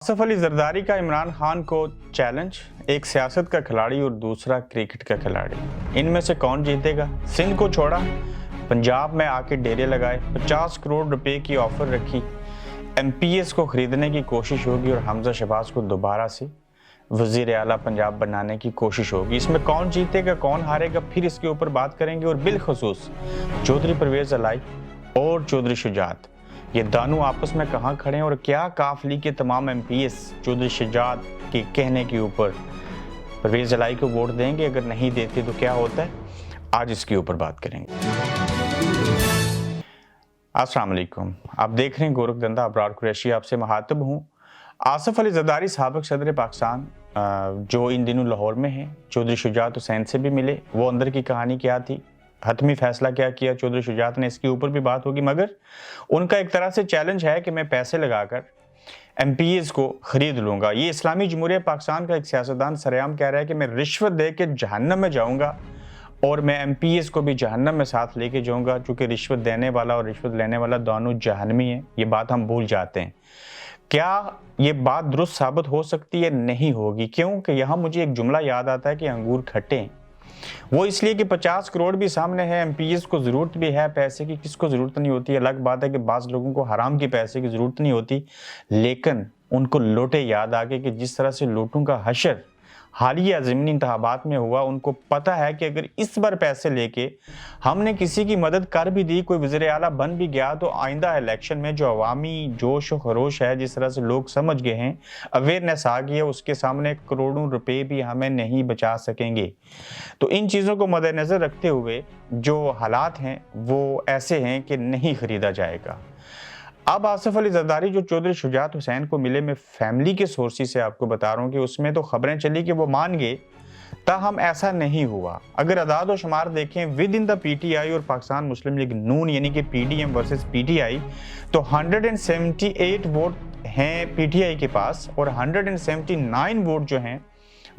आसिफ अली जरदारी का इमरान खान को चैलेंज, एक सियासत का खिलाड़ी और दूसरा क्रिकेट का खिलाड़ी, इनमें से कौन जीतेगा। सिंध को छोड़ा, पंजाब में आके डेरे लगाए, 50 करोड़ रुपए की ऑफर रखी, एमपीएस को खरीदने की कोशिश होगी और हमजा शहबाज को दोबारा से वजीर आला पंजाब बनाने की कोशिश होगी। इसमें कौन जीतेगा कौन हारेगा, फिर इसके ऊपर बात करेंगे। और बिलखसूस चौधरी परवेज इलाही और चौधरी शुजात, ये दोनों आपस में कहाँ खड़े हैं और क्या काफली के तमाम एमपीएस चौधरी शुजात के कहने के ऊपर परवेज इलाही को वोट देंगे, अगर नहीं देते तो क्या होता है, आज इसके ऊपर बात करेंगे। अस्सलाम वालेकुम, आप देख रहे हैं गोरख धंधा, अबरार कुरैशी आपसे मुखातिब हूँ। आसिफ अली जरदारी साबिक सदर पाकिस्तान जो इन दिनों लाहौर में हैं, चौधरी शुजात हुसैन से भी मिले। वो अंदर की कहानी क्या थी, हतमी फैसला क्या किया चौधरी शुजात ने, इसके ऊपर भी बात होगी। मगर उनका एक तरह से चैलेंज है कि मैं पैसे लगाकर एमपीएस को खरीद लूंगा। ये इस्लामी जमहूरिया पाकिस्तान का एक सियासतदान सरेआम कह रहा है कि मैं रिश्वत दे के जहन्नम में जाऊंगा और मैं एमपीएस को भी जहन्नम में साथ लेके जाऊंगा, चूंकि रिश्वत देने वाला और रिश्वत लेने वाला दोनों जहन्नमी है। ये बात हम भूल जाते हैं। क्या ये बात दुरुस्त साबित हो सकती है? नहीं होगी। क्यों कि यहाँ मुझे एक जुमला याद आता है कि अंगूर खट्टे हैं। वो इसलिए कि 50 करोड़ भी सामने है, एमपीएस को जरूरत भी है पैसे की, किसको जरूरत नहीं होती। अलग बात है कि बाज लोगों को हराम की पैसे की जरूरत नहीं होती, लेकिन उनको लोटे याद आ गए कि जिस तरह से लोटों का हशर हालिया ज़मीनी इंतखाबात में हुआ, उनको पता है कि अगर इस बार पैसे लेके हमने किसी की मदद कर भी दी, कोई वज़ीर आला बन भी गया, तो आइंदा इलेक्शन में जो अवामी जोश और खरोश है, जिस तरह से लोग समझ गए हैं, अवेयरनेस आ गई है, उसके सामने करोड़ों रुपए भी हमें नहीं बचा सकेंगे। तो इन चीज़ों को मद्देनज़र रखते हुए जो हालात हैं वो ऐसे हैं कि नहीं खरीदा जाएगा। अब आसिफ अली जरदारी जो चौधरी शुजात हुसैन को मिले, मैं फैमिली के सोर्सेस से आपको बता रहा हूँ कि उसमें तो खबरें चली कि वो मान गए, ताहम ऐसा नहीं हुआ। अगर अदाद व शुमार देखें विद इन द पीटीआई और पाकिस्तान मुस्लिम लीग नून यानी कि पीडीएम वर्सेस पीटीआई, तो 178 वोट हैं पीटीआई के पास और 179 वोट जो हैं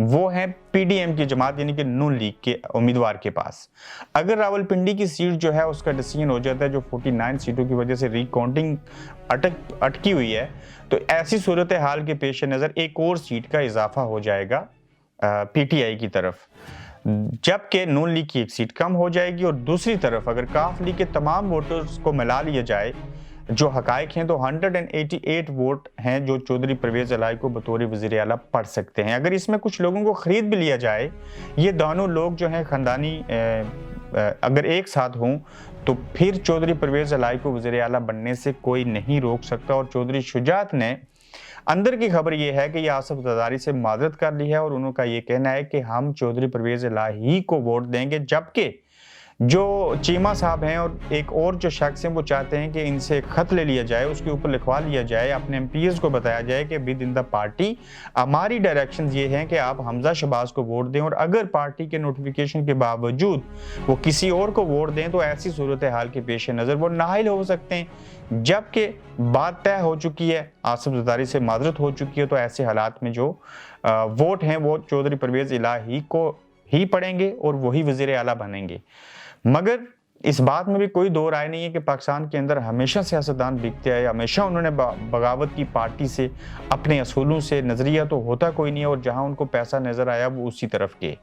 वो है पीडीएम की जमात यानी कि नून लीग के उम्मीदवार के पास। अगर रावलपिंडी की सीट जो है उसका डिसीजन हो जाता है, जो 49 सीटों की वजह से रिकाउंटिंग अटकी हुई है, तो ऐसी सूरत हाल के पेश नज़र एक और सीट का इजाफा हो जाएगा पीटीआई की तरफ, जबकि नून लीग की एक सीट कम हो जाएगी। और दूसरी तरफ अगर काफ लीग के तमाम वोटर्स को मिला लिया जाए, जो हकायक हैं, तो 188 वोट हैं जो चौधरी परवेज इलाही को बतौर वज़ीर आला पढ़ सकते हैं। अगर इसमें कुछ लोगों को खरीद भी लिया जाए, ये दोनों लोग जो हैं ख़ानदानी अगर एक साथ हों, तो फिर चौधरी परवेज इलाही को वज़ीर आला बनने से कोई नहीं रोक सकता। और चौधरी शुजात ने अंदर की खबर ये है कि ये आसिफ जरदारी से माजरत कर ली है और उनका ये कहना है कि हम चौधरी परवेज इलाही को वोट देंगे, जबकि जो चीमा साहब हैं और एक और जो शख्स हैं वो चाहते हैं कि इनसे एक खत ले लिया जाए, उसके ऊपर लिखवा लिया जाए, अपने एमपीएस को बताया जाए कि विद इन द पार्टी हमारी डायरेक्शन ये हैं कि आप हमजा शहबाज को वोट दें, और अगर पार्टी के नोटिफिकेशन के बावजूद वो किसी और को वोट दें तो ऐसी सूरत हाल के पेश नज़र वो नाहिल हो सकते हैं। जबकि बात तय हो चुकी है, आसिफ जरदारी से माजरत हो चुकी है, तो ऐसे हालात में जो वोट हैं वो चौधरी परवेज इलाही को ही पड़ेंगे और वही वज़ीर आला बनेंगे। मगर इस बात में भी कोई दो राय नहीं है कि पाकिस्तान के अंदर हमेशा सियासतदान बिकते आए, हमेशा उन्होंने बगावत की पार्टी से, अपने असूलों से, नज़रिया तो होता कोई नहीं है, और जहां उनको पैसा नज़र आया वो उसी तरफ के।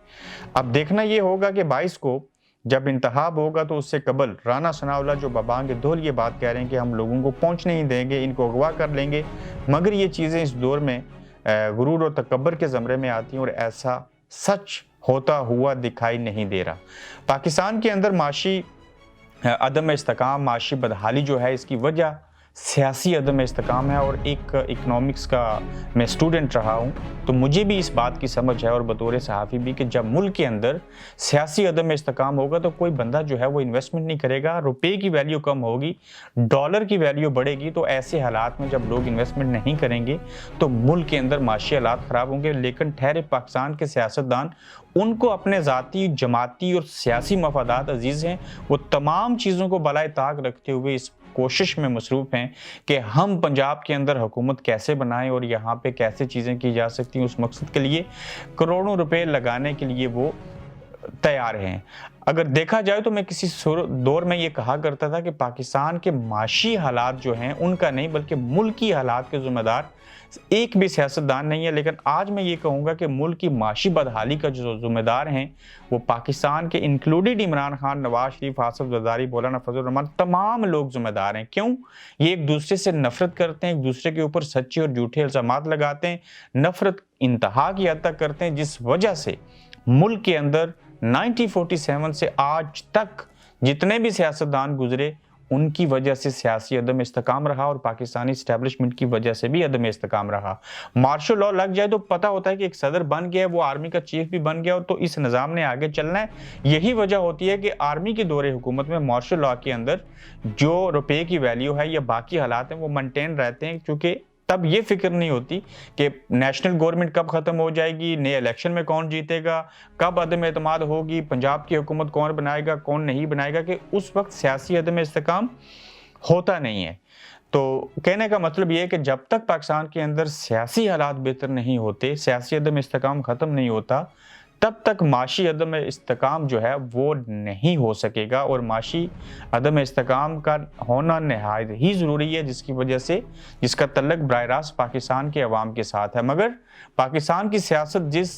अब देखना ये होगा कि 22 को जब इंतखाब होगा तो उससे कबल राना सनाउल्लाह जो बबांग धोल ये बात कह रहे हैं कि हम लोगों को पहुँच नहीं देंगे, इनको अगवा कर लेंगे, मगर ये चीज़ें इस दौर में गुरूर और तकब्बर के ज़मरे में आती हैं और ऐसा सच होता हुआ दिखाई नहीं दे रहा। पाकिस्तान के अंदर माशी अदम इस्तेकाम, माशी बदहाली जो है, इसकी वजह सियासी अदम इस्तेकाम है। और एक इकनॉमिक्स का मैं स्टूडेंट रहा हूँ, तो मुझे भी इस बात की समझ है और बतौर सहाफ़ी भी कि जब मुल्क के अंदर सियासी अदम इस्तेकाम होगा तो कोई बंदा जो है वो इन्वेस्टमेंट नहीं करेगा, रुपए की वैल्यू कम होगी, डॉलर की वैल्यू बढ़ेगी। तो ऐसे हालात में जब लोग इन्वेस्टमेंट नहीं करेंगे तो मुल्क के अंदर माशी हालात ख़राब होंगे। लेकिन ठहरे पाकिस्तान के सियासतदान, उनको अपने ज़ाती, जमाती और सियासी मफादात अजीज़ हैं, वो तमाम चीज़ों को बलाए ताक रखते हुए इस कोशिश में मसरूफ़ हैं कि हम पंजाब के अंदर हुकूमत कैसे बनाएं और यहाँ पे कैसे चीज़ें की जा सकती हैं। उस मकसद के लिए करोड़ों रुपए लगाने के लिए वो तैयार हैं। अगर देखा जाए तो मैं किसी दौर में ये कहा करता था कि पाकिस्तान के माशी हालात जो हैं उनका नहीं बल्कि मुल्की हालात के ज़िम्मेदार एक भी सियासतदान नहीं है। लेकिन आज मैं ये कहूँगा कि मुल्क की माशी बदहाली का जो ज़िम्मेदार हैं वो पाकिस्तान के इंक्लूडेड इमरान खान, नवाज शरीफ, आसिफ जरदारी, मौलाना फजल रहमान, तमाम लोग ज़िम्मेदार हैं। क्यों? ये एक दूसरे से नफरत करते हैं, एक दूसरे के ऊपर सच्चे और झूठे इल्ज़ामात लगाते हैं, नफरत इंतहा की हद तक करते हैं, जिस वजह से मुल्क के अंदर 1947 से आज तक जितने भी सियासतदान गुजरे उनकी वजह से सियासी अदम इस्तेकाम रहा और पाकिस्तानी इस्टेब्लिशमेंट की वजह से भी अदम इस्तेकाम रहा। मार्शल लॉ लग जाए तो पता होता है कि एक सदर बन गया, वो आर्मी का चीफ भी बन गया और तो इस निज़ाम ने आगे चलना है। यही वजह होती है कि आर्मी के दौरे हुकूमत में मार्शल लॉ के अंदर जो रुपये की वैल्यू है या बाकी हालात हैं वो मेंटेन रहते हैं, क्योंकि तब ये फिक्र नहीं होती कि नेशनल गवर्नमेंट कब ख़त्म हो जाएगी, नए इलेक्शन में कौन जीतेगा, कब अदम एतमाद होगी, पंजाब की हुकूमत कौन बनाएगा कौन नहीं बनाएगा, कि उस वक्त सियासी अदम इस्तेकाम होता नहीं है। तो कहने का मतलब ये है कि जब तक पाकिस्तान के अंदर सियासी हालात बेहतर नहीं होते, सियासी अदम इस्तेकाम ख़त्म नहीं होता, तब तक माशी अदम इस्तेकाम जो है वो नहीं हो सकेगा। और माशी अदम इस्तेकाम का होना नहायत ही ज़रूरी है, जिसकी वजह से जिसका तल्लक बराह रास्त पाकिस्तान के अवाम के साथ है। मगर पाकिस्तान की सियासत जिस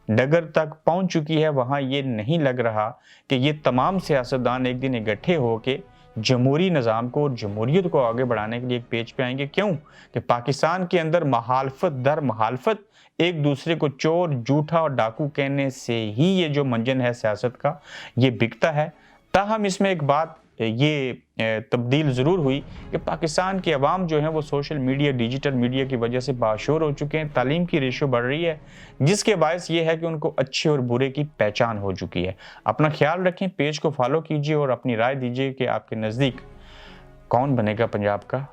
डगर तक पहुंच चुकी है वहाँ ये नहीं लग रहा कि ये तमाम सियासतदान एक दिन इकट्ठे होकर जमहूरी निज़ाम को और जमहूरियत को आगे बढ़ाने के लिए एक पेज पे आएंगे। क्यों? कि पाकिस्तान के अंदर महालफत दर महालफत एक दूसरे को चोर, झूठा और डाकू कहने से ही ये जो मंजन है सियासत का ये बिकता है। ताहम इसमें एक बात ये तब्दील ज़रूर हुई कि पाकिस्तान के अवाम जो हैं वो सोशल मीडिया, डिजिटल मीडिया की वजह से बाशूर हो चुके हैं, तालीम की रेशो बढ़ रही है, जिसके बायस ये है कि उनको अच्छे और बुरे की पहचान हो चुकी है। अपना ख्याल रखें, पेज को फॉलो कीजिए और अपनी राय दीजिए कि आपके नज़दीक कौन बनेगा पंजाब का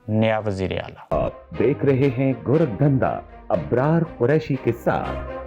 नया वज़ीर आला। आप देख रहे हैं गोरखधंधा अब्रार कुरैशी के साथ।